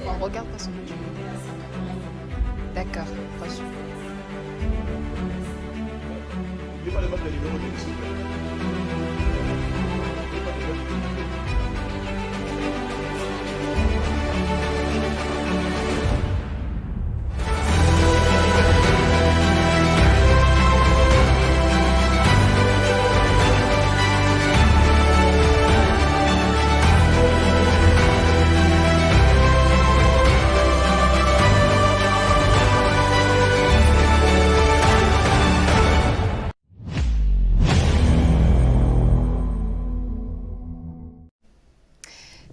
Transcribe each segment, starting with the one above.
On regarde pas son nom. D'accord, reçu.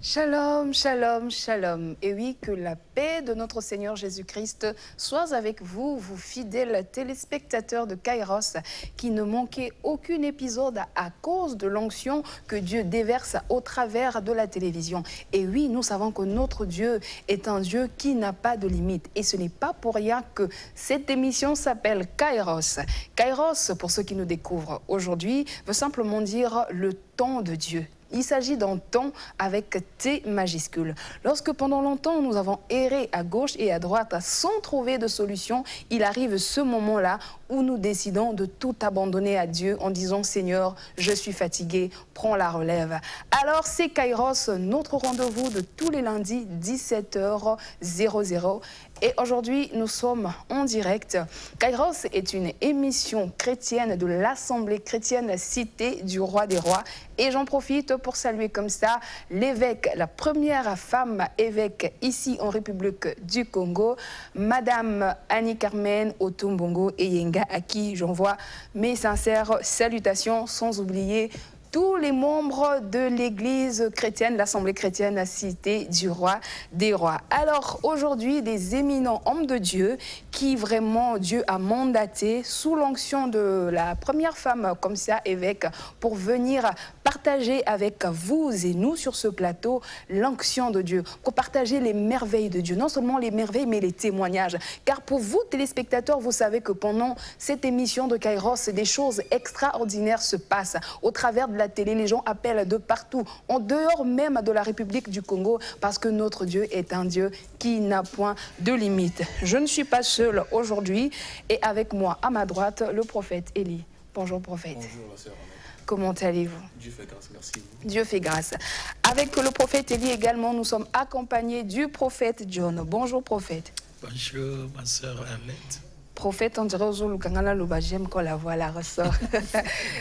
Shalom, shalom, shalom. Et oui, que la paix de notre Seigneur Jésus-Christ soit avec vous, vous fidèles téléspectateurs de Kairos, qui ne manquez aucun épisode à cause de l'onction que Dieu déverse au travers de la télévision. Et oui, nous savons que notre Dieu est un Dieu qui n'a pas de limite. Et ce n'est pas pour rien que cette émission s'appelle Kairos. Kairos, pour ceux qui nous découvrent aujourd'hui, veut simplement dire le temps de Dieu. Il s'agit d'un temps avec T majuscule. Lorsque pendant longtemps nous avons erré à gauche et à droite sans trouver de solution, il arrive ce moment-là où nous décidons de tout abandonner à Dieu en disant « Seigneur, je suis fatigué, prends la relève ». Alors c'est Kairos, notre rendez-vous de tous les lundis 17h00. Et aujourd'hui, nous sommes en direct. Kairos est une émission chrétienne de l'Assemblée chrétienne Cité du Roi des Rois. Et j'en profite pour saluer comme ça l'évêque, la première femme évêque ici en République du Congo, Madame Annie-Carmen Otumbongo Eyenga, à qui j'envoie mes sincères salutations, sans oublier tous les membres de l'Église chrétienne, l'Assemblée chrétienne Cité du Roi des Rois. Alors aujourd'hui, des éminents hommes de Dieu qui vraiment Dieu a mandaté sous l'onction de la première femme comme ça, évêque, pour venir partager avec vous et nous sur ce plateau l'onction de Dieu, pour partager les merveilles de Dieu. Non seulement les merveilles, mais les témoignages. Car pour vous, téléspectateurs, vous savez que pendant cette émission de Kairos, des choses extraordinaires se passent au travers de la télé. Les gens appellent de partout, en dehors même de la République du Congo, parce que notre Dieu est un Dieu qui n'a point de limite. Je ne suis pas seule aujourd'hui, et avec moi à ma droite, le prophète Élie. Bonjour prophète. Bonjour ma sœur. Comment allez-vous? Dieu fait grâce, merci vous. Dieu fait grâce. Avec le prophète Élie également, nous sommes accompagnés du prophète John. Bonjour prophète. Bonjour ma sœur Arlette. Prophète, on dirait aux Lukangana Luba, j'aime quand la voix la ressort.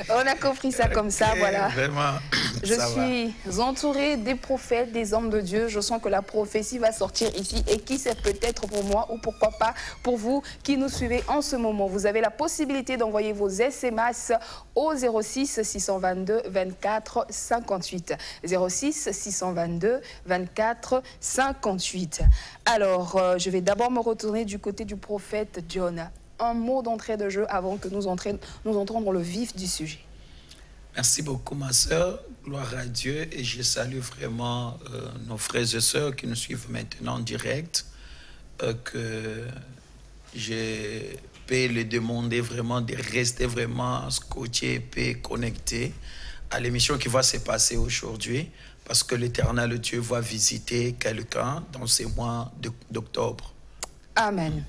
On a compris ça comme ça, voilà. Vraiment, je suis entourée des prophètes, des hommes de Dieu. Je sens que la prophétie va sortir ici. Et qui sait, peut-être pour moi ou pourquoi pas pour vous qui nous suivez en ce moment. Vous avez la possibilité d'envoyer vos SMS au 06 622 24 58. 06 622 24 58. Alors, je vais d'abord me retourner du côté du prophète John. Un mot d'entrée de jeu avant que nous entrons dans le vif du sujet. Merci beaucoup ma sœur, gloire à Dieu, et je salue vraiment nos frères et sœurs qui nous suivent maintenant en direct, que je peux les demander vraiment de rester vraiment scotchés et connectés à l'émission qui va se passer aujourd'hui, parce que l'Éternel Dieu va visiter quelqu'un dans ces mois d'octobre. Amen.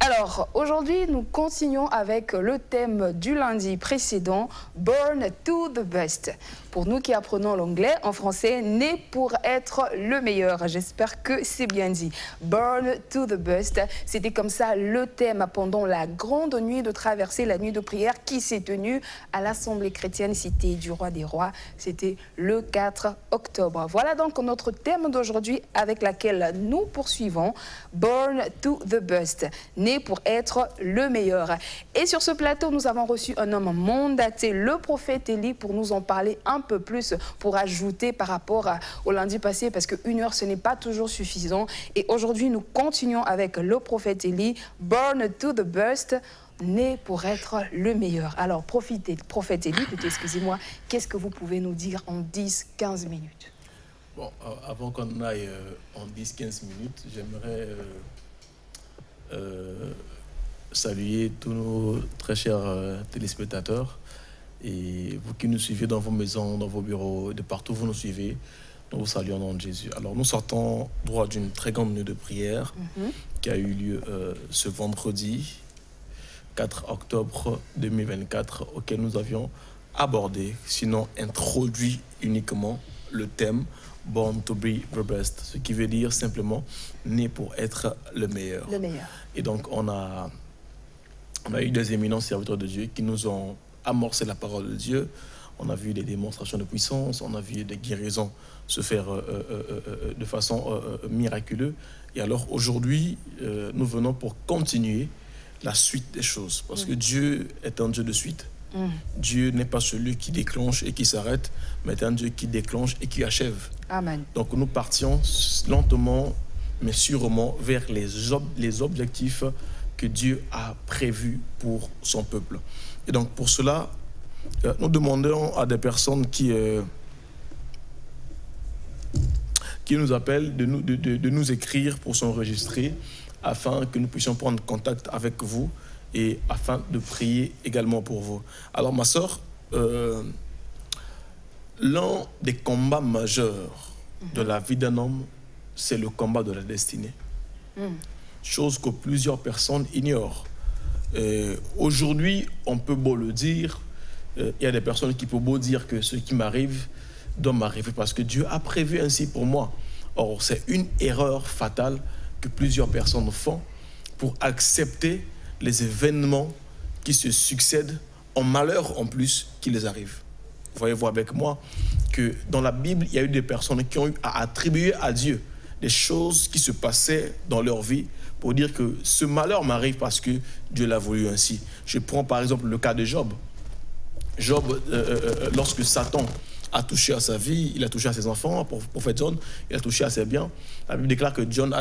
Alors, aujourd'hui, nous continuons avec le thème du lundi précédent, Born to the Best. Pour nous qui apprenons l'anglais, en français, né pour être le meilleur. J'espère que c'est bien dit. Born to the Best, c'était comme ça le thème pendant la grande nuit de traversée, la nuit de prière qui s'est tenue à l'Assemblée chrétienne Cité du Roi des Rois. C'était le 4 octobre. Voilà donc notre thème d'aujourd'hui avec laquelle nous poursuivons, Born to the Best, né pour être le meilleur. Et sur ce plateau, nous avons reçu un homme mandaté, le prophète Élie, pour nous en parler un peu plus, pour ajouter par rapport au lundi passé, parce qu'une heure, ce n'est pas toujours suffisant. Et aujourd'hui, nous continuons avec le prophète Élie, Born to the Best, né pour être le meilleur. Alors, prophète Élie, excusez-moi, qu'est-ce que vous pouvez nous dire en 10-15 minutes? Bon, avant qu'on aille en 10-15 minutes, j'aimerais saluer tous nos très chers téléspectateurs Et vous qui nous suivez dans vos maisons, dans vos bureaux, de partout où vous nous suivez, nous vous saluons au nom de Jésus. Alors nous sortons droit d'une très grande nuit de prière qui a eu lieu ce vendredi 4 octobre 2024, auquel nous avions abordé, sinon introduit uniquement le thème Born to be the best, ce qui veut dire simplement né pour être le meilleur. Le meilleur. Et donc on a eu des éminents serviteurs de Dieu qui nous ont amorcé la parole de Dieu. On a vu des démonstrations de puissance, on a vu des guérisons se faire de façon miraculeuse. Et alors aujourd'hui, nous venons pour continuer la suite des choses. Parce que Dieu est un Dieu de suite. Dieu n'est pas celui qui déclenche et qui s'arrête, mais est un Dieu qui déclenche et qui achève. Amen. Donc nous partions lentement, mais sûrement vers les objectifs que Dieu a prévus pour son peuple. Et donc pour cela, nous demandons à des personnes qui nous appellent de nous écrire pour s'enregistrer afin que nous puissions prendre contact avec vous et afin de prier également pour vous. Alors ma sœur, l'un des combats majeurs de la vie d'un homme, c'est le combat de la destinée. Chose que plusieurs personnes ignorent. Aujourd'hui, on peut beau le dire, il y a des personnes qui peuvent beau dire que ce qui m'arrive doit m'arriver parce que Dieu a prévu ainsi pour moi. Or, c'est une erreur fatale que plusieurs personnes font pour accepter les événements qui se succèdent en malheur en plus qui les arrivent. Voyez-vous avec moi que dans la Bible, il y a eu des personnes qui ont eu à attribuer à Dieu des choses qui se passaient dans leur vie pour dire que ce malheur m'arrive parce que Dieu l'a voulu ainsi. Je prends par exemple le cas de Job. Job, lorsque Satan a touché à sa vie, il a touché à ses enfants, prophète John, il a touché à ses biens. La Bible déclare que Job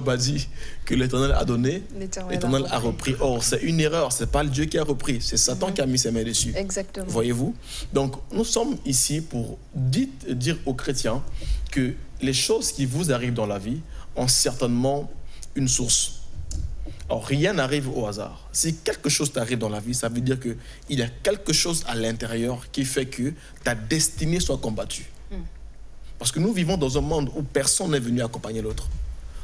a dit que l'Éternel a donné, l'Éternel a repris. Or, c'est une erreur, ce n'est pas le Dieu qui a repris, c'est Satan qui a mis ses mains dessus. Exactement. Voyez-vous? Donc, nous sommes ici pour dire aux chrétiens que les choses qui vous arrivent dans la vie ont certainement une source. Alors, rien n'arrive au hasard. Si quelque chose t'arrive dans la vie, ça veut dire qu'il y a quelque chose à l'intérieur qui fait que ta destinée soit combattue. Parce que nous vivons dans un monde où personne n'est venu accompagner l'autre.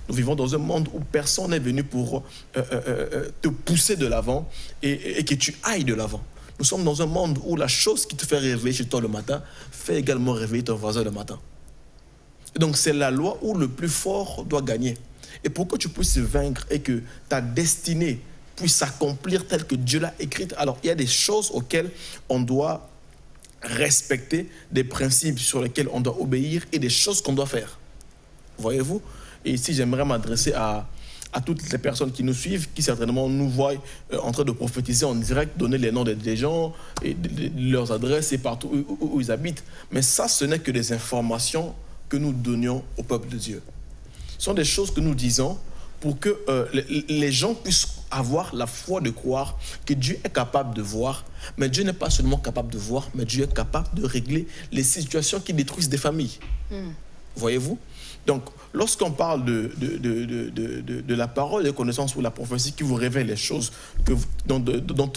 Nous vivons dans un monde où personne n'est venu pour te pousser de l'avant et que tu ailles de l'avant. Nous sommes dans un monde où la chose qui te fait réveiller chez toi le matin fait également réveiller ton voisin le matin. Et donc, c'est la loi où le plus fort doit gagner. Et pour que tu puisses vaincre et que ta destinée puisse s'accomplir telle que Dieu l'a écrite, alors il y a des choses auxquelles on doit respecter, des principes sur lesquels on doit obéir et des choses qu'on doit faire. Voyez-vous? Et ici, j'aimerais m'adresser à toutes les personnes qui nous suivent, qui certainement nous voient en train de prophétiser en direct, donner les noms des gens, et leurs adresses et partout où ils habitent. Mais ça, ce n'est que des informations que nous donnions au peuple de Dieu. Ce sont des choses que nous disons pour que les gens puissent avoir la foi de croire que Dieu est capable de voir. Mais Dieu n'est pas seulement capable de voir, mais Dieu est capable de régler les situations qui détruisent des familles. Voyez-vous? Donc, lorsqu'on parle de la parole de connaissance ou la prophétie qui vous révèle les choses dont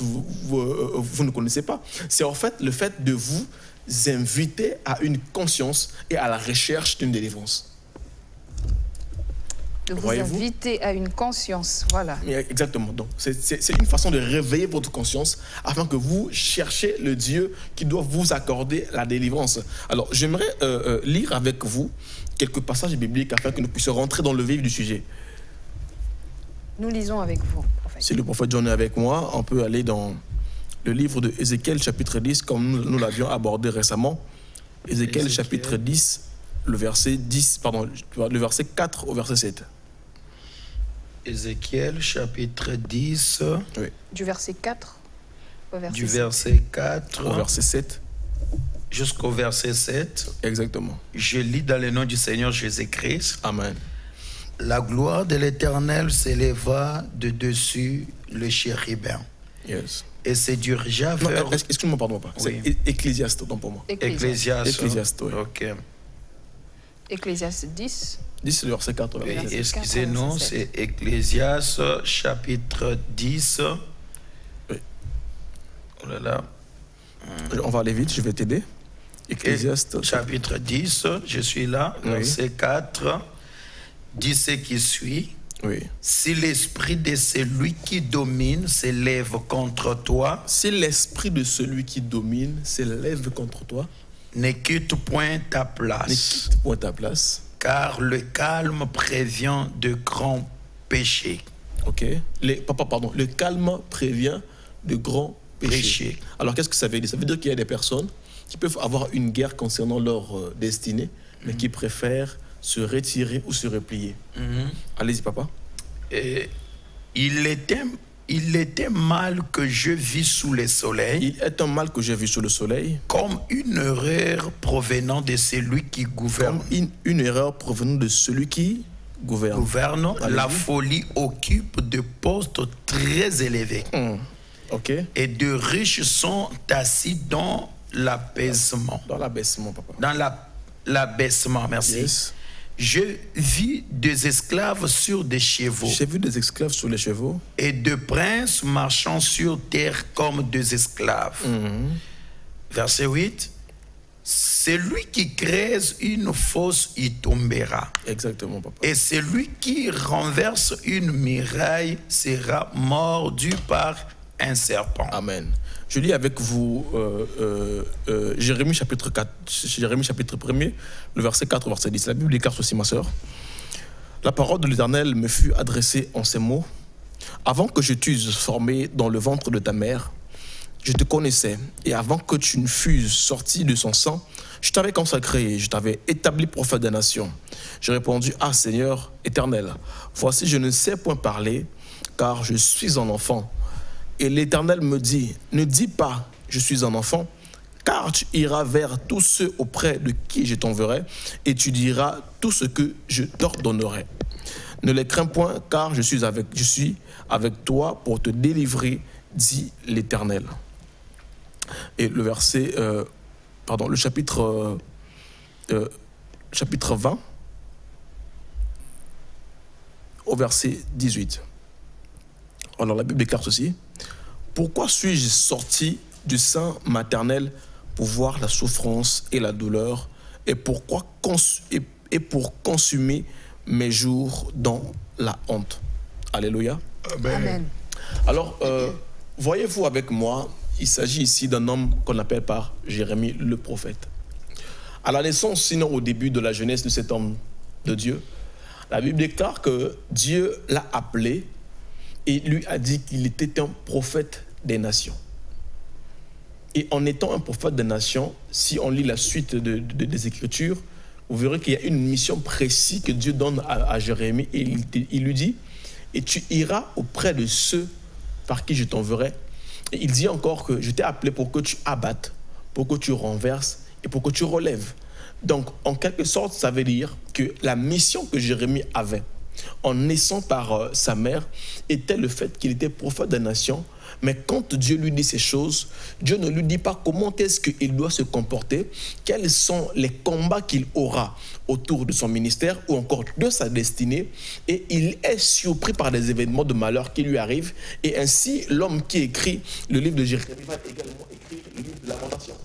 vous ne connaissez pas, c'est en fait le fait de vous inviter à une conscience et à la recherche d'une délivrance. De vous inviter à une conscience, voilà. Exactement. Donc, c'est une façon de réveiller votre conscience afin que vous cherchiez le Dieu qui doit vous accorder la délivrance. Alors, j'aimerais lire avec vous quelques passages bibliques afin que nous puissions rentrer dans le vif du sujet. Nous lisons avec vous, prophète. Si le prophète John est avec moi, on peut aller dans le livre de Ézéchiel, chapitre 10, comme nous l'avions abordé récemment. Ézéchiel, chapitre 10, le verset 4 au verset 7. Ézéchiel, chapitre 10. Oui. Du verset 4 au verset 7. Du verset 4 au verset 7. Jusqu'au verset 7. Exactement. Je lis dans le nom du Seigneur Jésus-Christ. Amen. La gloire de l'Éternel s'éleva de dessus le chérubin. Yes. Et se dirigea vers... Excuse-moi, pardon pas. Oui. C'est Ecclésiaste, donc pour moi. Ecclésiaste, oui. Ok. Ecclésiaste 10. 10, le verset 4. Oui, excusez-nous, c'est Ecclésiaste, chapitre 10. Oui. Oh là là. On va aller vite, je vais t'aider. Ecclésiaste. Chapitre 10, je suis là, verset 4, dit ce qui suit. Oui. Si l'esprit de celui qui domine s'élève contre toi, si l'esprit de celui qui domine s'élève contre toi, ne quitte point ta place. Ne quitte point ta place. Car le calme prévient de grands péchés. Ok. Le calme prévient de grands péchés. Alors qu'est-ce que ça veut dire? Ça veut dire qu'il y a des personnes qui peuvent avoir une guerre concernant leur destinée, mais qui préfèrent se retirer ou se replier. Allez-y, papa. Et il était mal que je vis sous le soleil. Il est un mal que j'ai vu sous le soleil. Comme une erreur provenant de celui qui gouverne. Comme une erreur provenant de celui qui gouverne. La folie occupe de postes très élevés. Ok. Et de riches sont assis dans l'abaissement. Dans l'abaissement, papa. Dans l'abaissement, merci. Yes. Je vis des esclaves sur des chevaux. J'ai vu des esclaves sur les chevaux. Et de princes marchant sur terre comme des esclaves. Verset 8. Celui qui creuse une fosse y tombera. Exactement, papa. Et celui qui renverse une muraille sera mordu par un serpent. Amen. Je lis avec vous Jérémie chapitre 4, Jérémie chapitre 1er, le verset 4 au verset 10. La Bible déclare ceci, ma sœur. La parole de l'Éternel me fut adressée en ces mots. Avant que je t'eusse formé dans le ventre de ta mère, je te connaissais. Et avant que tu ne fusses sorti de son sang, je t'avais consacré et je t'avais établi prophète des nations. J'ai répondu, ah Seigneur éternel, voici je ne sais point parler, car je suis un enfant. Et l'Éternel me dit, ne dis pas, je suis un enfant, car tu iras vers tous ceux auprès de qui je t'enverrai, et tu diras tout ce que je t'ordonnerai. Ne les crains point, car je suis avec toi pour te délivrer, dit l'Éternel. Et le verset, le chapitre 20, au verset 18. Alors la Bible déclare ceci. Pourquoi suis-je sorti du sein maternel pour voir la souffrance et la douleur et pour consumer mes jours dans la honte? Alléluia. Amen. Alors, voyez-vous avec moi, il s'agit ici d'un homme qu'on appelle par Jérémie le prophète. À la naissance, sinon au début de la jeunesse de cet homme de Dieu, la Bible déclare que Dieu l'a appelé et lui a dit qu'il était un prophète des nations. Et en étant un prophète des nations, si on lit la suite des Écritures, vous verrez qu'il y a une mission précise que Dieu donne à Jérémie et il lui dit, et tu iras auprès de ceux par qui je t'enverrai. Et il dit encore que je t'ai appelé pour que tu abattes, pour que tu renverses et pour que tu relèves. Donc, en quelque sorte, ça veut dire que la mission que Jérémie avait en naissant par sa mère était le fait qu'il était prophète des nations. Mais quand Dieu lui dit ces choses, Dieu ne lui dit pas comment est-ce qu'il doit se comporter, quels sont les combats qu'il aura autour de son ministère ou encore de sa destinée. Et il est surpris par des événements de malheur qui lui arrivent. Et ainsi, l'homme qui écrit le livre de Jérémie va également écrire le livre de Lamentation,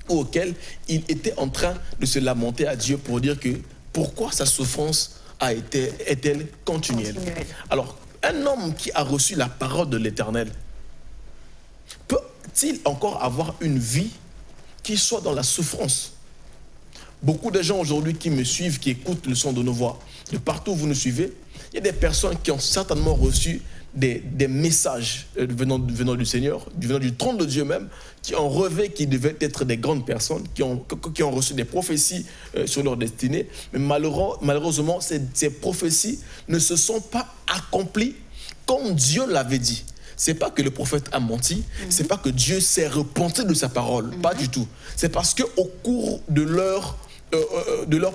auquel il était en train de se lamenter à Dieu pour dire que pourquoi sa souffrance est-elle continuelle. Alors, un homme qui a reçu la parole de l'Éternel peut-il encore avoir une vie qui soit dans la souffrance? Beaucoup de gens aujourd'hui qui me suivent, qui écoutent le son de nos voix, de partout où vous nous suivez, il y a des personnes qui ont certainement reçu des messages venant du Seigneur, venant du trône de Dieu même, qui ont rêvé qu'ils devaient être des grandes personnes, qui ont reçu des prophéties sur leur destinée. Mais malheureusement, ces prophéties ne se sont pas accomplies comme Dieu l'avait dit. C'est pas que le prophète a menti, c'est pas que Dieu s'est repenti de sa parole, pas du tout. C'est parce qu'au cours de leur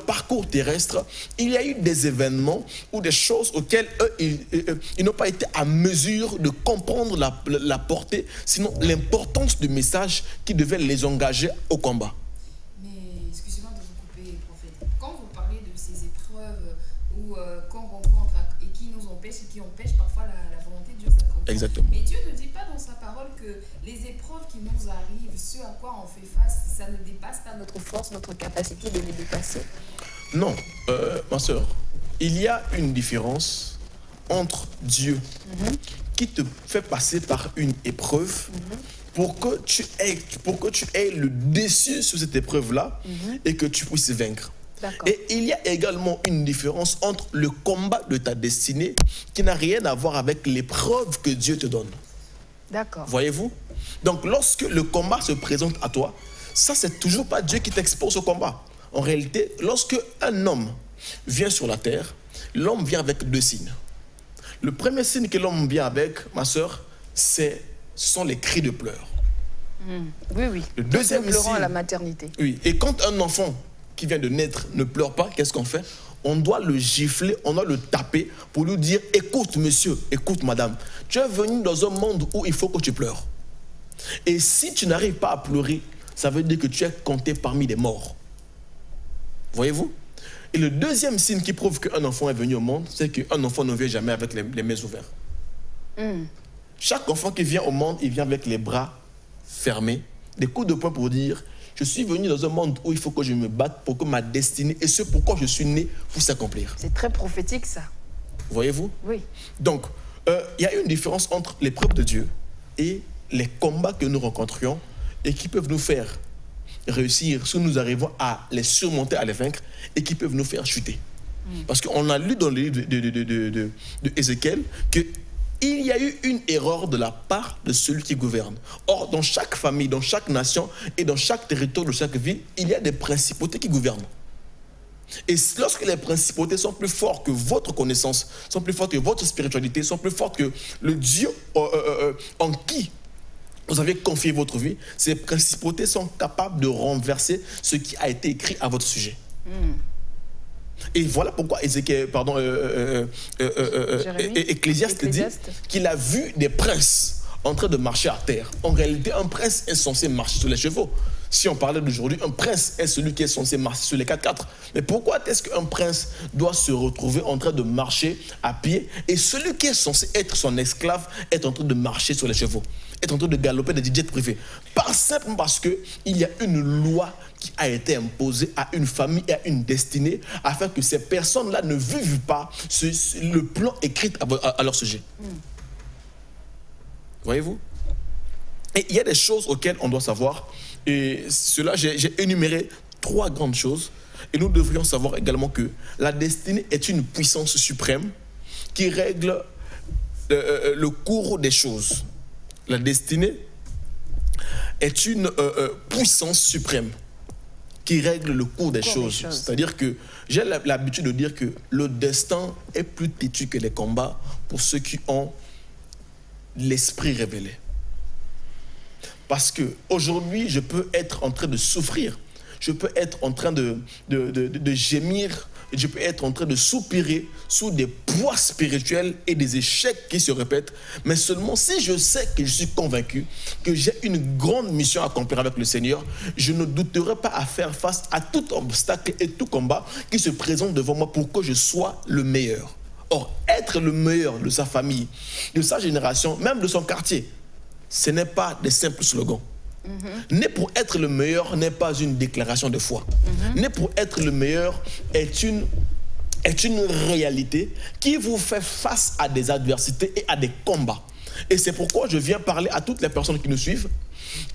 parcours terrestre, il y a eu des événements ou des choses auxquelles eux, ils n'ont pas été à mesure de comprendre la portée, sinon l'importance du message qui devait les engager au combat. Mais excusez-moi de vous couper, prophète. Quand vous parlez de ces épreuves qu'on rencontre et qui nous empêchent et qui empêchent parfois la volonté de Dieu s'accomplir. Exactement. Mais Dieu ne dit pas dans sa parole que les épreuves qui nous arrivent, ce à quoi on fait face, ça ne dépasse pas notre force, notre capacité de les dépasser? Non, ma soeur, il y a une différence entre Dieu qui te fait passer par une épreuve pour que tu aies le dessus sur cette épreuve-là et que tu puisses vaincre. Et il y a également une différence entre le combat de ta destinée qui n'a rien à voir avec l'épreuve que Dieu te donne. D'accord. Voyez-vous? Donc, lorsque le combat se présente à toi, ça, c'est toujours pas Dieu qui t'expose au combat. En réalité, lorsque un homme vient sur la terre, l'homme vient avec deux signes. Le premier signe que l'homme vient avec, ma soeur, ce sont les cris de pleurs. Oui, oui. Le deuxième pleurant signe, à la maternité. Oui. Et quand un enfant qui vient de naître ne pleure pas, qu'est-ce qu'on fait? On doit le gifler, on doit le taper pour lui dire « Écoute monsieur, écoute madame, tu es venu dans un monde où il faut que tu pleures. Et si tu n'arrives pas à pleurer, ça veut dire que tu es compté parmi les morts. » Voyez-vous? Et le deuxième signe qui prouve qu'un enfant est venu au monde, c'est qu'un enfant ne vient jamais avec les mains ouvertes. Chaque enfant qui vient au monde, il vient avec les bras fermés, des coups de poing pour dire « Je suis venu dans un monde où il faut que je me batte pour que ma destinée et ce pourquoi je suis né puisse s'accomplir. » C'est très prophétique, ça. Voyez-vous? Oui. Donc, il y a une différence entre l'épreuve de Dieu et les combats que nous rencontrions et qui peuvent nous faire réussir si nous arrivons à les surmonter, à les vaincre, et qui peuvent nous faire chuter. Parce qu'on a lu dans le livre de Ézéchiel qu'il y a eu une erreur de la part de celui qui gouverne. Or, dans chaque famille, dans chaque nation et dans chaque territoire de chaque ville, il y a des principautés qui gouvernent. Et lorsque les principautés sont plus fortes que votre connaissance, sont plus fortes que votre spiritualité, sont plus fortes que le Dieu en qui vous avez confié votre vie, ces principautés sont capables de renverser ce qui a été écrit à votre sujet. Et voilà pourquoi Ecclésiaste dit qu'il a vu des princes en train de marcher à terre. En réalité, un prince est censé marcher sur les chevaux. Si on parlait d'aujourd'hui, un prince est celui qui est censé marcher sur les 4x4. Mais pourquoi est-ce qu'un prince doit se retrouver en train de marcher à pied et celui qui est censé être son esclave est en train de marcher sur les chevaux, est en train de galoper des jets privés? Pas simplement parce qu'il y a une loi qui a été imposée à une famille et à une destinée afin que ces personnes-là ne vivent pas le plan écrit à leur sujet. Voyez-vous? Et il y a des choses auxquelles on doit savoir. Et cela, j'ai énuméré 3 grandes choses. Et nous devrions savoir également que la destinée est une puissance suprême qui règle le cours des choses. La destinée est une puissance suprême qui règle le cours des choses. C'est-à-dire que j'ai l'habitude de dire que le destin est plus têtu que les combats pour ceux qui ont l'esprit révélé. Parce qu'aujourd'hui, je peux être en train de souffrir, je peux être en train de gémir, je peux être en train de soupirer sous des poids spirituels et des échecs qui se répètent, mais seulement si je sais que je suis convaincu que j'ai une grande mission à accomplir avec le Seigneur, je ne douterai pas à faire face à tout obstacle et tout combat qui se présente devant moi pour que je sois le meilleur. Or, être le meilleur de sa famille, de sa génération, même de son quartier, ce n'est pas des simples slogans. Né pour être le meilleur n'est pas une déclaration de foi. Né pour être le meilleur est une réalité qui vous fait face à des adversités et à des combats. Et c'est pourquoi je viens parler à toutes les personnes qui nous suivent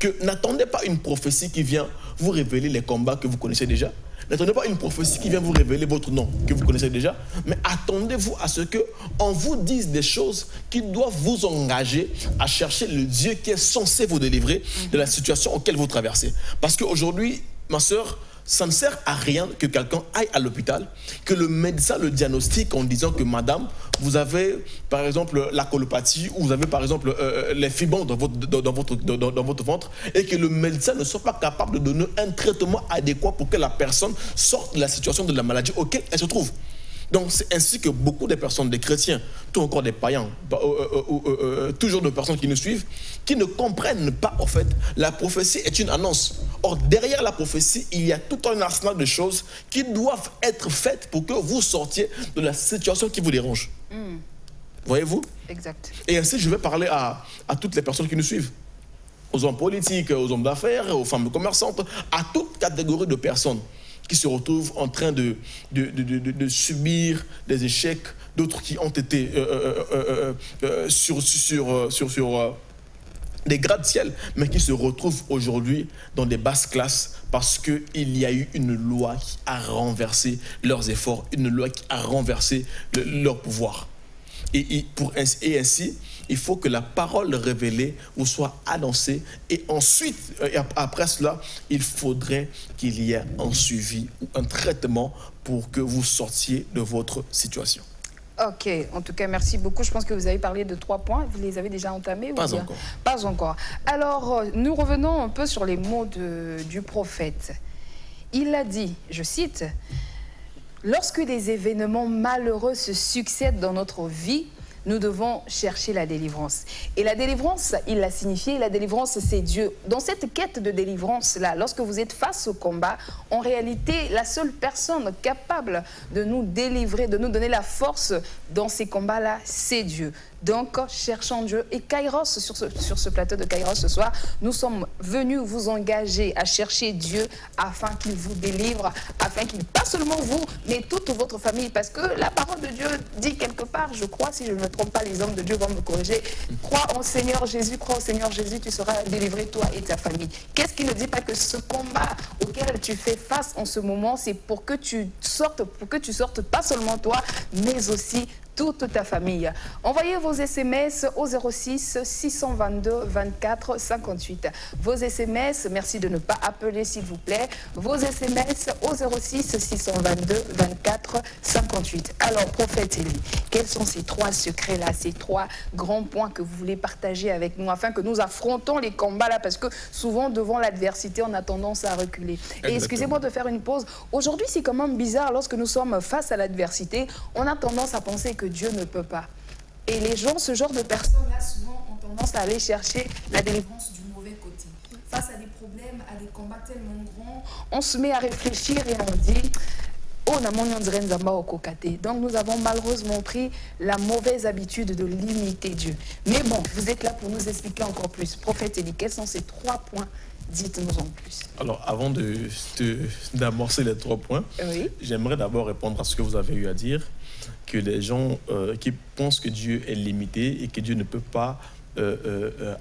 que n'attendez pas une prophétie qui vient vous révéler les combats que vous connaissez déjà. N'attendez pas une prophétie qui vient vous révéler votre nom que vous connaissez déjà, mais attendez-vous à ce qu'on vous dise des choses qui doivent vous engager à chercher le Dieu qui est censé vous délivrer de la situation auquel vous traversez. Parce qu'aujourd'hui, ma soeur, ça ne sert à rien que quelqu'un aille à l'hôpital, que le médecin le diagnostique en disant que madame, vous avez par exemple la colopathie ou vous avez par exemple les fibres dans votre ventre et que le médecin ne soit pas capable de donner un traitement adéquat pour que la personne sorte de la situation de la maladie auquel elle se trouve. Donc c'est ainsi que beaucoup de personnes, des chrétiens, tout encore des païens, toujours des personnes qui nous suivent, qui ne comprennent pas en fait, la prophétie est une annonce. Or derrière la prophétie, il y a tout un arsenal de choses qui doivent être faites pour que vous sortiez de la situation qui vous dérange. Voyez-vous? Exact. Et ainsi, je vais parler à toutes les personnes qui nous suivent. Aux hommes politiques, aux hommes d'affaires, aux femmes commerçantes, à toute catégorie de personnes qui se retrouvent en train de subir des échecs, d'autres qui ont été sur des gratte-ciel, mais qui se retrouvent aujourd'hui dans des basses classes parce qu'il y a eu une loi qui a renversé leurs efforts, une loi qui a renversé leur pouvoir. Et ainsi, il faut que la parole révélée vous soit annoncée. Et ensuite, après cela, il faudrait qu'il y ait un suivi ou un traitement pour que vous sortiez de votre situation. Ok, en tout cas, merci beaucoup. Je pense que vous avez parlé de 3 points. Vous les avez déjà entamés? Pas encore. Pas encore. Alors, nous revenons un peu sur les mots du prophète. Il a dit, je cite, « Lorsque des événements malheureux se succèdent dans notre vie, nous devons chercher la délivrance. » Et la délivrance, il l'a signifié, la délivrance, c'est Dieu. Dans cette quête de délivrance-là, lorsque vous êtes face au combat, en réalité, la seule personne capable de nous délivrer, de nous donner la force dans ces combats-là, c'est Dieu. Donc, cherchons Dieu. Et Kairos, sur ce plateau de Kairos ce soir, nous sommes venus vous engager à chercher Dieu afin qu'il vous délivre, afin qu'il, pas seulement vous, mais toute votre famille. Parce que la parole de Dieu dit quelque part, je crois, si je ne me trompe pas, les hommes de Dieu vont me corriger, crois au Seigneur Jésus, tu seras délivré, toi et ta famille. Qu'est-ce qui ne dit pas que ce combat auquel tu fais face en ce moment, c'est pour que tu sortes pas seulement toi, mais aussi toute ta famille. Envoyez vos SMS au 06 622 24 58. Vos SMS, merci de ne pas appeler s'il vous plaît. Vos SMS au 06 622 24 58. Alors, prophète Élie, quels sont ces 3 secrets-là, ces 3 grands points que vous voulez partager avec nous afin que nous affrontons les combats-là, parce que souvent, devant l'adversité, on a tendance à reculer. Et excusez-moi de faire une pause. Aujourd'hui, c'est quand même bizarre, lorsque nous sommes face à l'adversité, on a tendance à penser que Dieu ne peut pas. Et les gens, ce genre de personnes-là, souvent ont tendance à aller chercher la délivrance du mauvais côté. Face à des problèmes, à des combats tellement grands, on se met à réfléchir et on dit « Oh, donc nous avons malheureusement pris la mauvaise habitude de limiter Dieu. Mais bon, vous êtes là pour nous expliquer encore plus. Prophète Élie, quels sont ces 3 points? Dites-nous en plus. Alors, avant d'amorcer les 3 points, oui, j'aimerais d'abord répondre à ce que vous avez eu à dire, que les gens qui pensent que Dieu est limité et que Dieu ne peut pas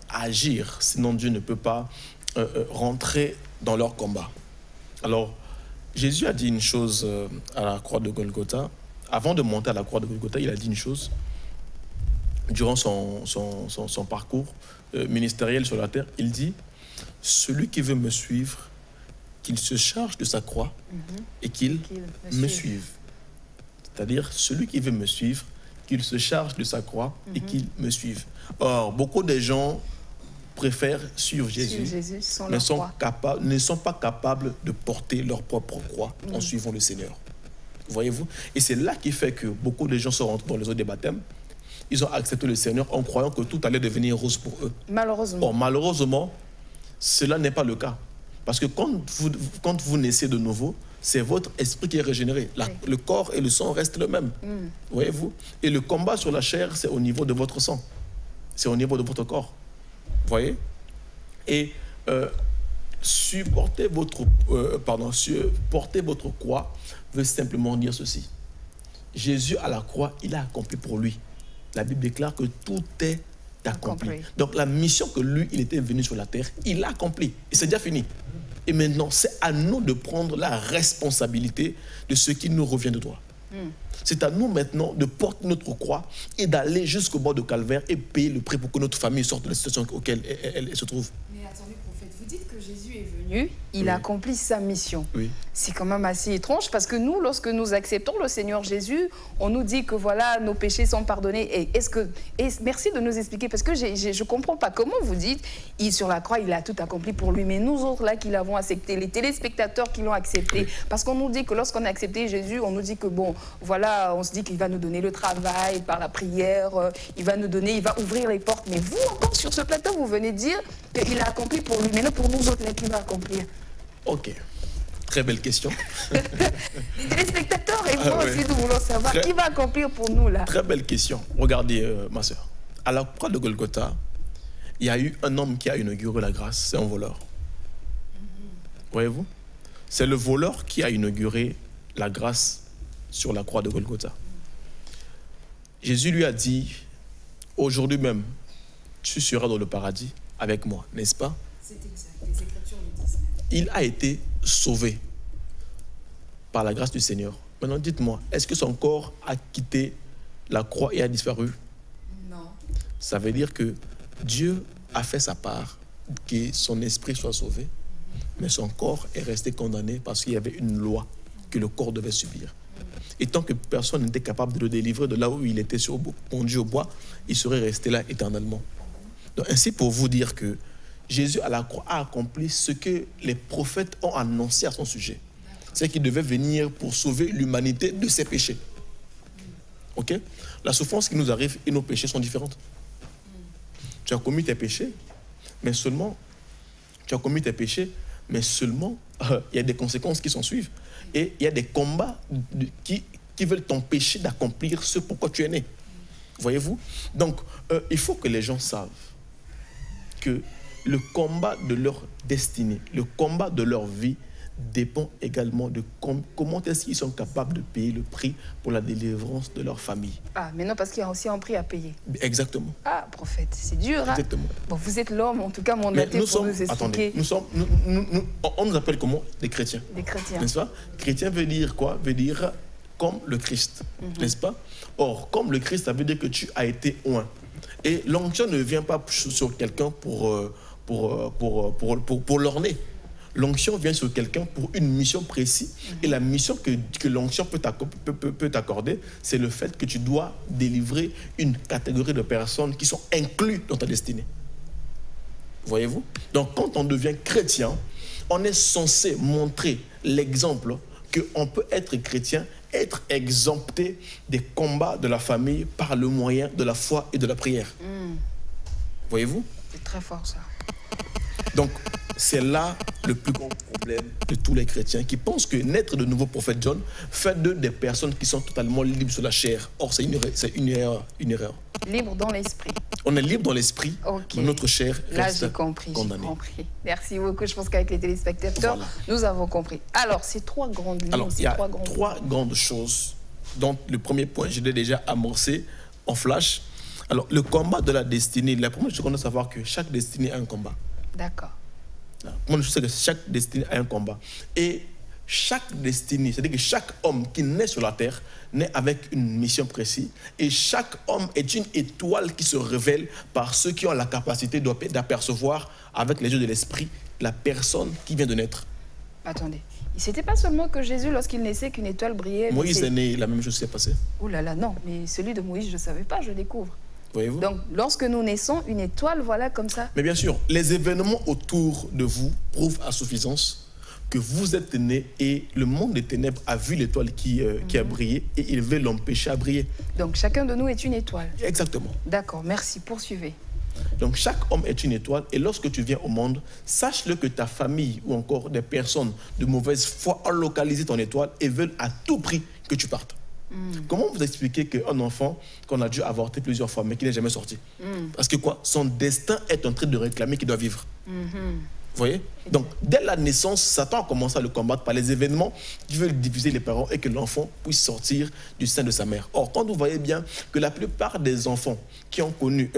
agir, sinon Dieu ne peut pas rentrer dans leur combat. Alors, Jésus a dit une chose à la croix de Golgotha. Avant de monter à la croix de Golgotha, il a dit une chose durant son parcours ministériel sur la terre. Il dit: celui qui veut me suivre, qu'il se charge de sa croix et qu'il me suive. C'est-à-dire, celui qui veut me suivre, qu'il se charge de sa croix et qu'il me suive. Or, beaucoup de gens préfèrent suivre Jésus, mais ne sont pas capables de porter leur propre croix en suivant le Seigneur. Voyez-vous? Et c'est là qui fait que beaucoup de gens sont rentrés dans les eaux des baptêmes. Ils ont accepté le Seigneur en croyant que tout allait devenir rose pour eux. Malheureusement. Or, malheureusement, cela n'est pas le cas. Parce que quand vous naissez de nouveau, c'est votre esprit qui est régénéré. Le corps et le sang restent le même. Voyez-vous? Et le combat sur la chair, c'est au niveau de votre sang. C'est au niveau de votre corps. Voyez? Et porter votre croix veut simplement dire ceci. Jésus à la croix, il a accompli pour lui. La Bible déclare que tout est accompli. Donc la mission que lui, il était venu sur la terre, il l'a accompli. Et c'est déjà fini. Et maintenant, c'est à nous de prendre la responsabilité de ce qui nous revient de droit. C'est à nous maintenant de porter notre croix et d'aller jusqu'au bord de Calvaire et payer le prix pour que notre famille sorte de la situation auquel elle se trouve. Mais attendez, prophète, vous dites que Jésus est venu, il a accompli sa mission. Oui. C'est quand même assez étrange parce que nous, lorsque nous acceptons le Seigneur Jésus, on nous dit que voilà, nos péchés sont pardonnés. Et merci de nous expliquer parce que je ne comprends pas comment vous dites, sur la croix, il a tout accompli pour lui. Mais nous autres là qui l'avons accepté, les téléspectateurs qui l'ont accepté, parce qu'on nous dit que lorsqu'on a accepté Jésus, on nous dit que bon, voilà, on se dit qu'il va nous donner le travail par la prière, il va ouvrir les portes. Mais vous, encore sur ce plateau, vous venez dire qu'il a accompli pour lui. Mais non, pour nous autres, là, qui va accomplir. Ok. Très belle question. Les téléspectateurs et moi aussi, nous voulons savoir qui va accomplir pour nous là. Très belle question. Regardez, ma soeur. À la croix de Golgotha, il y a eu un homme qui a inauguré la grâce. C'est un voleur. Voyez-vous? C'est le voleur qui a inauguré la grâce sur la croix de Golgotha. Jésus lui a dit, aujourd'hui même, tu seras dans le paradis avec moi, n'est-ce pas? C'est exact, les Écritures le disent. Il a été sauvé par la grâce du Seigneur. Maintenant, dites-moi, est-ce que son corps a quitté la croix et a disparu? Non. Ça veut dire que Dieu a fait sa part, que son esprit soit sauvé, mais son corps est resté condamné parce qu'il y avait une loi que le corps devait subir. Et tant que personne n'était capable de le délivrer de là où il était conduit au bois, il serait resté là éternellement. Donc, ainsi pour vous dire que Jésus à la croix a accompli ce que les prophètes ont annoncé à son sujet. C'est qu'il devait venir pour sauver l'humanité de ses péchés. Ok? La souffrance qui nous arrive et nos péchés sont différentes. Tu as commis tes péchés, mais seulement, il y a des conséquences qui s'en suivent. Et il y a des combats qui veulent t'empêcher d'accomplir ce pourquoi tu es né. Voyez-vous? Donc, il faut que les gens savent que le combat de leur destinée, le combat de leur vie dépend également de comment est-ce qu'ils sont capables de payer le prix pour la délivrance de leur famille. Ah, mais non, parce qu'il y a aussi un prix à payer. Exactement. Ah, prophète, c'est dur, hein? Exactement. Bon, vous êtes l'homme, en tout cas, mandaté pour nous expliquer. Attendez, on nous appelle comment? Des chrétiens. Des chrétiens. N'est-ce pas? Chrétien veut dire quoi? Veut dire comme le Christ, n'est-ce pas? Or, comme le Christ, ça veut dire que tu as été oint. Et l'onction ne vient pas sur quelqu'un pour l'orner. L'onction vient sur quelqu'un pour une mission précise. Et la mission que l'onction peut t'accorder, c'est le fait que tu dois délivrer une catégorie de personnes qui sont incluses dans ta destinée. Voyez-vous? Donc, quand on devient chrétien, on est censé montrer l'exemple qu'on peut être chrétien, être exempté des combats de la famille par le moyen de la foi et de la prière. Voyez-vous? C'est très fort, ça. Donc, c'est là le plus grand problème de tous les chrétiens qui pensent que naître de nouveau prophète John fait d'eux des personnes qui sont totalement libres sur la chair. Or, c'est une erreur. Libre dans l'esprit. On est libre dans l'esprit, mais notre chair reste condamnée. J'ai compris. Merci beaucoup. Je pense qu'avec les téléspectateurs, nous avons compris. Alors, ces trois grandes lignes, il y a trois grandes choses. Donc, le premier point, je l'ai déjà amorcé en flash. Alors, le combat de la destinée, la première chose qu'on doit savoir que chaque destinée a un combat. D'accord. Moi, je sais que chaque destinée a un combat. Et chaque destinée, c'est-à-dire que chaque homme qui naît sur la terre naît avec une mission précise. Et chaque homme est une étoile qui se révèle par ceux qui ont la capacité d'apercevoir avec les yeux de l'esprit la personne qui vient de naître. Attendez. C'était pas seulement que Jésus, lorsqu'il naissait, qu'une étoile brillait. Moïse est né, la même chose s'est passée. Ouh là là, non. Mais celui de Moïse, je ne savais pas, je découvre. Voyez-vous? Donc, lorsque nous naissons, une étoile, voilà, comme ça. Mais bien sûr, les événements autour de vous prouvent à suffisance que vous êtes né et le monde des ténèbres a vu l'étoile qui a brillé et il veut l'empêcher à briller. Donc, chacun de nous est une étoile. Exactement. D'accord, merci. Poursuivez. Donc, chaque homme est une étoile et lorsque tu viens au monde, sache-le que ta famille ou encore des personnes de mauvaise foi ont localisé ton étoile et veulent à tout prix que tu partes. Comment vous expliquer qu'un enfant qu'on a dû avorter plusieurs fois mais qui n'est jamais sorti? Parce que quoi? Son destin est en train de réclamer qu'il doit vivre. Vous voyez? Donc, dès la naissance, Satan a commencé à le combattre par les événements qui veulent diviser les parents et que l'enfant puisse sortir du sein de sa mère. Or, quand vous voyez bien que la plupart des enfants qui ont connu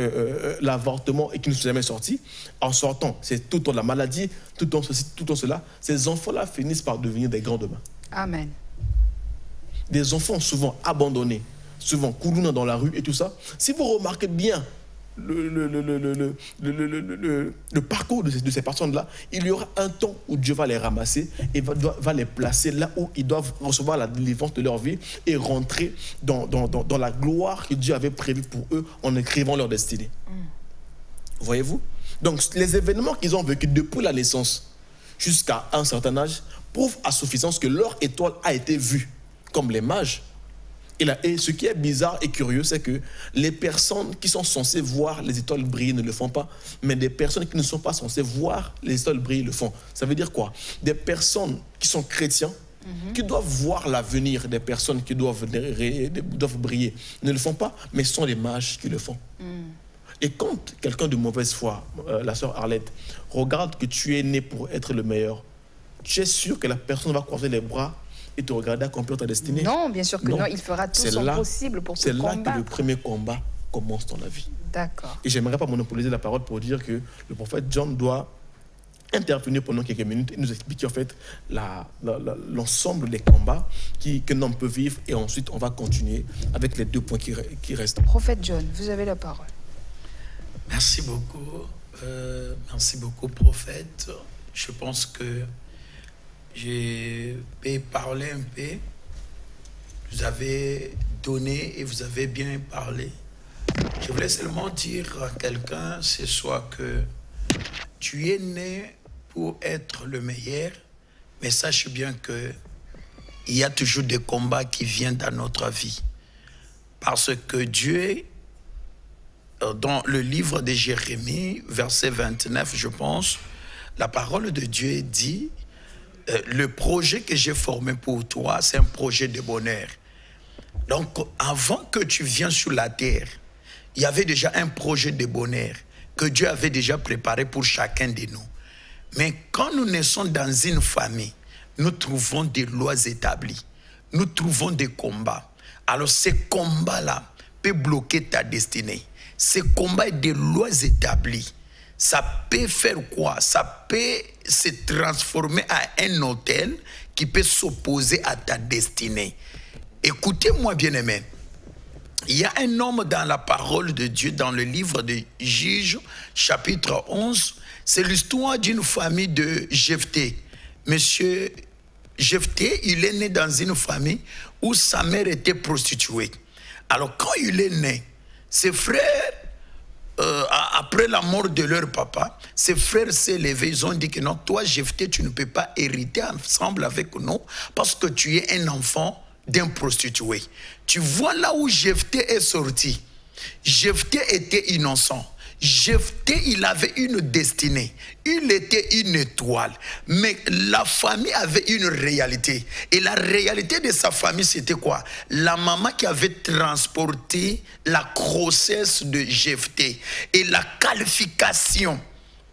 l'avortement et qui ne sont jamais sortis, en sortant, c'est tout le temps la maladie, tout le temps ceci, tout le temps cela, ces enfants-là finissent par devenir des grands demain. Amen. Des enfants souvent abandonnés, souvent coulonnant dans la rue et tout ça. Si vous remarquez bien le parcours de ces personnes-là, il y aura un temps où Dieu va les ramasser et va les placer là où ils doivent recevoir la délivrance de leur vie et rentrer dans la gloire que Dieu avait prévue pour eux en écrivant leur destinée. Voyez-vous? Donc, les événements qu'ils ont vécus depuis la naissance jusqu'à un certain âge prouvent à suffisance que leur étoile a été vue. Comme les mages, Et ce qui est bizarre et curieux, c'est que les personnes qui sont censées voir les étoiles briller ne le font pas, mais des personnes qui ne sont pas censées voir les étoiles briller le font. Ça veut dire quoi? Des personnes qui sont chrétiens, qui doivent voir l'avenir des personnes qui doivent briller, ne le font pas, mais ce sont les mages qui le font. Et quand quelqu'un de mauvaise foi, la sœur Arlette, regarde que tu es né pour être le meilleur, tu es sûr que la personne va croiser les bras et te regarder accomplir ta destinée? Non, bien sûr que non. Il fera tout son possible pour te combattre. C'est là que le premier combat commence dans la vie. D'accord. Et j'aimerais pas monopoliser la parole pour dire que le prophète John doit intervenir pendant quelques minutes et nous expliquer en fait l'ensemble des combats qu'un homme peut vivre, et ensuite on va continuer avec les 2 points qui restent. Prophète John, vous avez la parole. Merci beaucoup, prophète. Je pense que je peux parler un peu. Vous avez donné et vous avez bien parlé. Je voulais seulement dire à quelqu'un ce soir que tu es né pour être le meilleur, mais sache bien que il y a toujours des combats qui viennent dans notre vie. Parce que Dieu, dans le livre de Jérémie, verset 29, je pense, la parole de Dieu dit, le projet que j'ai formé pour toi, c'est un projet de bonheur. Donc, avant que tu viennes sur la terre, il y avait déjà un projet de bonheur que Dieu avait déjà préparé pour chacun de nous. Mais quand nous naissons dans une famille, nous trouvons des lois établies. Nous trouvons des combats. Alors, ces combats-là peuvent bloquer ta destinée. Ces combats et des lois établies, ça peut faire quoi? Ça peut se transformer à un hôtel qui peut s'opposer à ta destinée. Écoutez-moi, bien-aimés. Il y a un homme dans la parole de Dieu, dans le livre de Juges, chapitre 11. C'est l'histoire d'une famille de Jephthé. Monsieur Jephthé, il est né dans une famille où sa mère était prostituée. Alors, quand il est né, ses frères, après la mort de leur papa, ses frères s'est levés, ils ont dit que non, toi, Jephthé, tu ne peux pas hériter ensemble avec nous parce que tu es un enfant d'un prostitué. Tu vois là où Jephthé est sorti. Jephthé était innocent. Jephthé, il avait une destinée. Il était une étoile. Mais la famille avait une réalité. Et la réalité de sa famille, c'était quoi? La maman qui avait transporté la grossesse de Jephthé. Et la qualification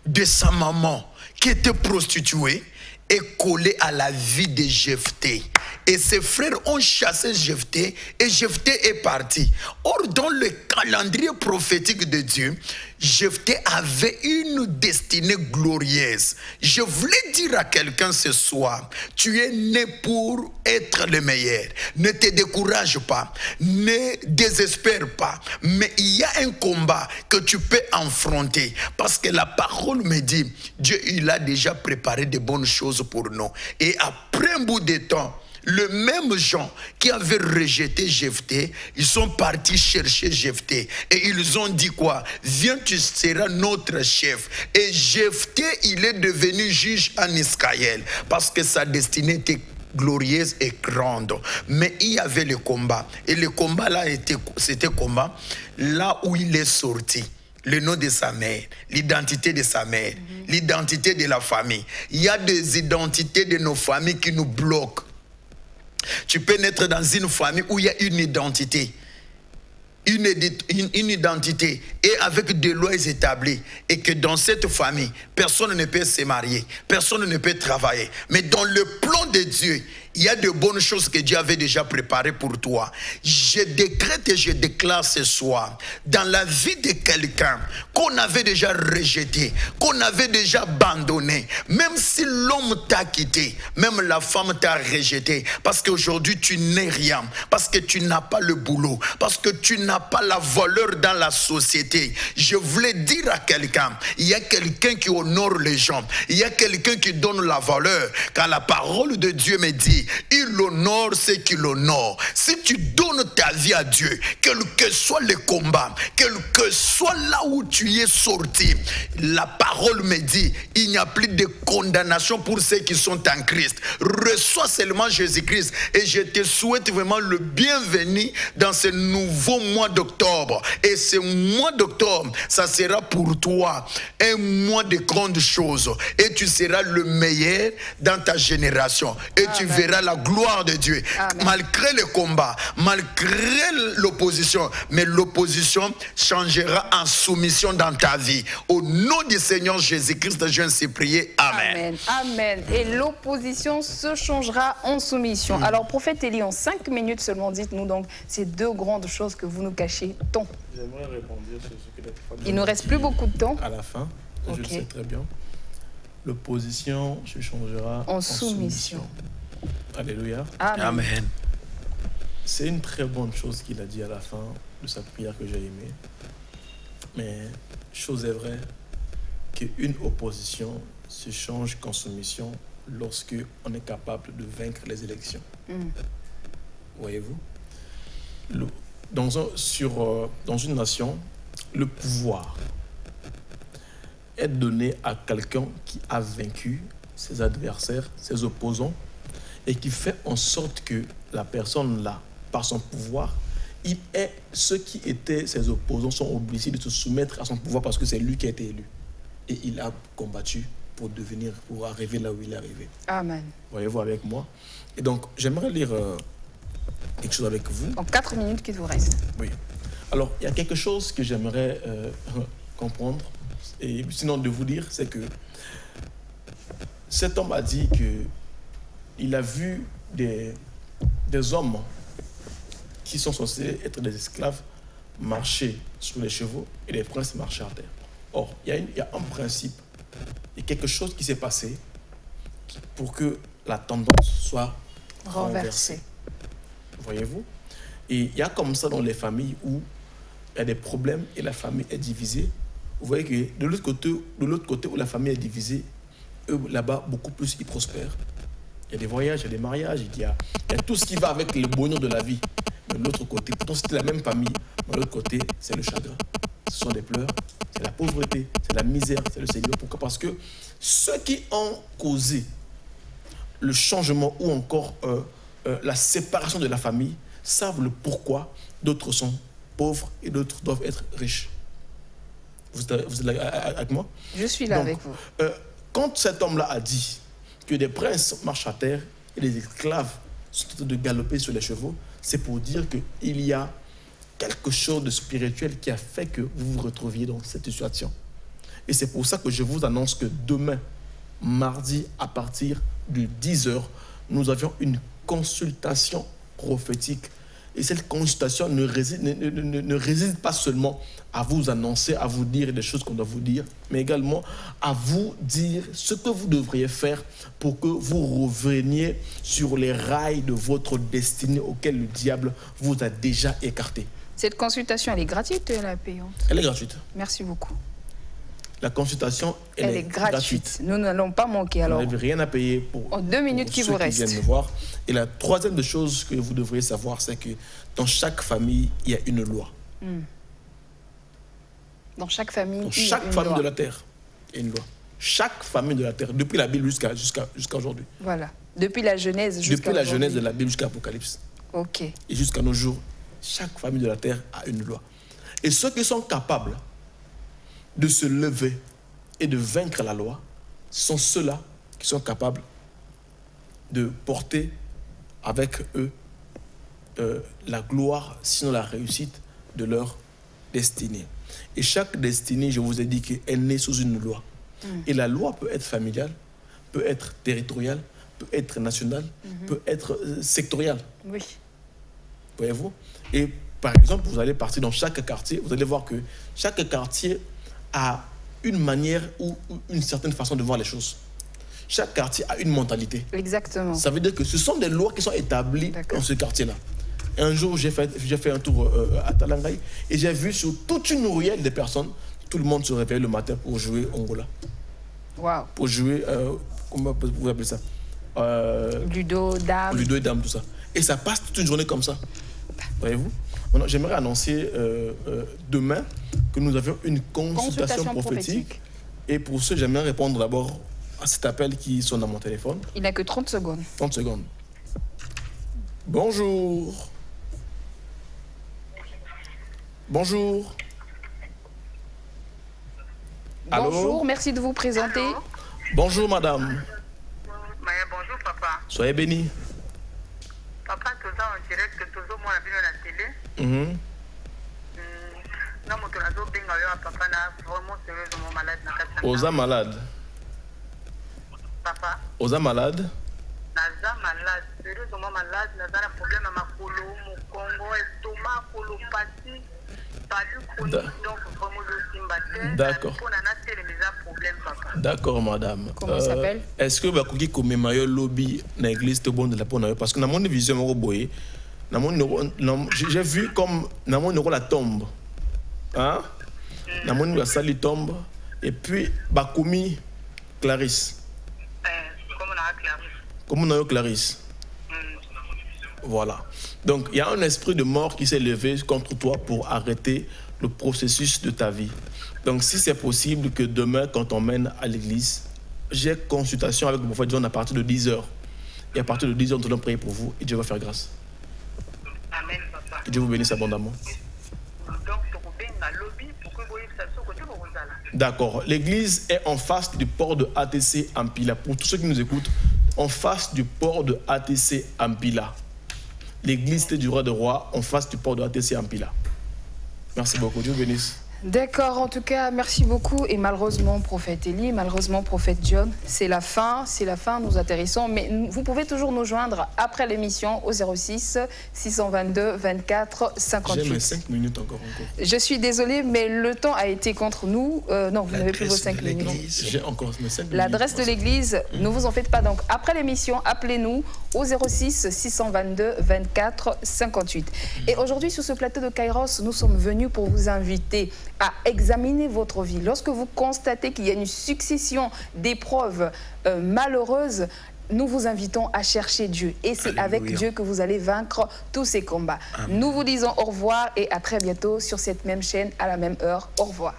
de sa maman, qui était prostituée, est collée à la vie de Jephthé. Et ses frères ont chassé Jephthé et Jephthé est parti. Or, dans le calendrier prophétique de Dieu, Jephthé avait une destinée glorieuse. Je voulais dire à quelqu'un ce soir, tu es né pour être le meilleur. Ne te décourage pas, ne désespère pas. Mais il y a un combat que tu peux affronter. Parce que la parole me dit, Dieu, il a déjà préparé de bonnes choses pour nous. Et après un bout de temps, le même gens qui avaient rejeté Jephthé, ils sont partis chercher Jephthé. Et ils ont dit quoi? Viens, tu seras notre chef. Et Jephthé, il est devenu juge en Israël. Parce que sa destinée était glorieuse et grande. Mais il y avait le combat. Et le combat là, c'était combat là où il est sorti. Le nom de sa mère, l'identité de sa mère, l'identité de la famille. Il y a des identités de nos familles qui nous bloquent. Tu peux naître dans une famille où il y a une identité. Une identité et avec des lois établies. Et que dans cette famille, personne ne peut se marier. Personne ne peut travailler. Mais dans le plan de Dieu, il y a de bonnes choses que Dieu avait déjà préparées pour toi. Je décrète et je déclare ce soir, dans la vie de quelqu'un qu'on avait déjà rejeté, qu'on avait déjà abandonné, même si l'homme t'a quitté, même la femme t'a rejeté, parce qu'aujourd'hui tu n'es rien, parce que tu n'as pas le boulot, parce que tu n'as n'a pas la valeur dans la société. Je voulais dire à quelqu'un, il y a quelqu'un qui honore les gens. Il y a quelqu'un qui donne la valeur. Car la parole de Dieu me dit, il honore ceux qui l'honorent. Si tu donnes ta vie à Dieu, quel que soit le combat, quel que soit là où tu es sorti, la parole me dit, il n'y a plus de condamnation pour ceux qui sont en Christ. Reçois seulement Jésus-Christ et je te souhaite vraiment le bienvenu dans ce nouveau mois d'octobre. Et ce mois d'octobre, ça sera pour toi un mois de grandes choses. Et tu seras le meilleur dans ta génération. Et Amen. Tu verras la gloire de Dieu. Amen. Malgré le combat, malgré l'opposition, mais l'opposition changera en soumission dans ta vie. Au nom du Seigneur Jésus-Christ, je viens de prier. Amen. Amen. Amen. Et l'opposition se changera en soumission. Alors, prophète Élie, en 5 minutes seulement, dites-nous donc ces 2 grandes choses que vous nous cachez tant. J'aimerais répondre sur ce que la femme. Il ne nous reste plus beaucoup de temps. À la fin, je le sais très bien. L'opposition se changera en soumission. Alléluia. Amen. Amen. C'est une très bonne chose qu'il a dit à la fin de sa prière que j'ai aimée. Mais chose est vraie qu'une opposition se change qu'en soumission lorsque on est capable de vaincre les élections. Voyez-vous? Dans une nation, le pouvoir est donné à quelqu'un qui a vaincu ses adversaires, ses opposants, et qui fait en sorte que la personne-là, par son pouvoir, ceux qui étaient ses opposants sont obligés de se soumettre à son pouvoir parce que c'est lui qui a été élu. Et il a combattu pour arriver là où il est arrivé. Amen. Voyez-vous avec moi? Et donc, j'aimerais lire quelque chose avec vous. En 4 minutes qu'il vous reste. Oui. Alors, il y a quelque chose que j'aimerais comprendre, et sinon de vous dire, c'est que cet homme a dit qu'il a vu des hommes qui sont censés être des esclaves marcher sur les chevaux et les princes marcher à terre. Or, il y a un principe, il y a quelque chose qui s'est passé pour que la tendance soit renversée. Voyez-vous? Et il y a comme ça dans les familles où il y a des problèmes et la famille est divisée. Vous voyez que de l'autre côté où la famille est divisée, eux, là-bas, beaucoup plus, ils prospèrent. Il y a des voyages, il y a des mariages, il y a tout ce qui va avec le bonheur de la vie. Mais de l'autre côté, pourtant c'était la même famille, mais de l'autre côté, c'est le chagrin. Ce sont des pleurs, c'est la pauvreté, c'est la misère, c'est le Seigneur. Pourquoi? Parce que ceux qui ont causé le changement ou encore la séparation de la famille savent le pourquoi. D'autres sont pauvres et d'autres doivent être riches. Vous êtes là avec moi? Je suis là. Donc, avec vous. Quand cet homme-là a dit que des princes marchent à terre et des esclaves sont en train de galoper sur les chevaux, c'est pour dire qu'il y a quelque chose de spirituel qui a fait que vous vous retrouviez dans cette situation. Et c'est pour ça que je vous annonce que demain, mardi, à partir de 10h, nous avions une consultation prophétique. Et cette consultation ne réside pas seulement à vous annoncer, à vous dire des choses qu'on doit vous dire, mais également à vous dire ce que vous devriez faire pour que vous reveniez sur les rails de votre destinée auquel le diable vous a déjà écarté. Cette consultation, elle est gratuite ou elle est payante? Elle est gratuite. Merci beaucoup. La consultation, elle est gratuite. Nous n'allons pas manquer. Alors, vous n'avez rien à payer pour, en 2 minutes qui vous restent. Viennent me voir. Et la troisième des choses que vous devriez savoir, c'est que dans chaque famille, il y a une loi. Dans chaque famille, dans chaque famille de la terre, il y a une loi. Chaque famille de la terre, depuis la Bible jusqu'à aujourd'hui. Voilà. Depuis la Genèse jusqu'à Depuis la Genèse de la Bible jusqu'à l'Apocalypse. Ok. Et jusqu'à nos jours, chaque famille de la terre a une loi. Et ceux qui sont capables de se lever et de vaincre la loi sont ceux-là qui sont capables de porter avec eux la gloire, sinon la réussite de leur destinée. Et chaque destinée, je vous ai dit qu'elle naît sous une loi. Et la loi peut être familiale, peut être territoriale, peut être nationale, peut être sectorielle. Oui. Voyez-vous? Et par exemple, vous allez partir dans chaque quartier, vous allez voir que chaque quartier a une manière ou une certaine façon de voir les choses. Chaque quartier a une mentalité. Exactement. Ça veut dire que ce sont des lois qui sont établies dans ce quartier-là. Et un jour, j'ai fait un tour à Talangaï et j'ai vu sur toute une ruelle de personnes, tout le monde se réveille le matin pour jouer Angola. Wow. Pour jouer, comment vous appelez ça, Ludo, dame. Ludo et dame, tout ça. Et ça passe toute une journée comme ça. Voyez-vous? J'aimerais annoncer demain que nous avions une consultation prophétique. Et pour ce, j'aimerais répondre d'abord à cet appel qui sonne dans mon téléphone. Il n'a que 30 secondes. 30 secondes. Bonjour. Bonjour. Allô? Bonjour, merci de vous présenter. Allô? Bonjour, madame. Bonjour, papa. Soyez béni. Papa, tout ça en direct, tout ça, moi, je la télé. Non, mon tonazo, benga, papa, na vraiment sérieusement malade. Oza malade. Papa. Oza malade. Naza malade, sérieusement malade. Naza un problème à ma colo, mon Congo, estomac, colopathie. D'accord. D'accord, madame. Comment ça s'appelle? Est-ce que vous avez commémoré lobby dans l'église de bon de la Pona? Parce que dans mon vision, j'ai vu comme dans mon la tombe. Hein? Dans mon la salle tombe. Et puis, Bakoumi Clarisse. Comme on a Clarisse. Voilà. Donc, il y a un esprit de mort qui s'est levé contre toi pour arrêter le processus de ta vie. Donc, si c'est possible que demain, quand on mène à l'église, j'ai consultation avec le prophète John à partir de 10h. Et à partir de 10h, nous allons prier pour vous et Dieu va faire grâce. Amen, papa. Que Dieu vous bénisse abondamment. D'accord. L'église est en face du port de ATC Ampila. Pour tous ceux qui nous écoutent, en face du port de ATC Ampila. L'église du roi de roi en face du port de ATC Ampila. Merci beaucoup. Dieu bénisse. D'accord, en tout cas, merci beaucoup. Et malheureusement, prophète Élie, malheureusement, prophète John, c'est la fin, nous atterrissons. Mais vous pouvez toujours nous joindre après l'émission au 06 622 24 58. J'ai mes 5 minutes encore. Je suis désolée, mais le temps a été contre nous. Non, vous n'avez plus vos 5 minutes. J'ai encore mes 5 minutes. L'adresse de l'église, ne vous en faites pas. Donc, après l'émission, appelez-nous au 06 622 24 58. Et aujourd'hui, sur ce plateau de Kairos, nous sommes venus pour vous inviter à examiner votre vie. Lorsque vous constatez qu'il y a une succession d'épreuves malheureuses, nous vous invitons à chercher Dieu. Et c'est avec Dieu que vous allez vaincre tous ces combats. Amen. Nous vous disons au revoir et à très bientôt sur cette même chaîne à la même heure. Au revoir.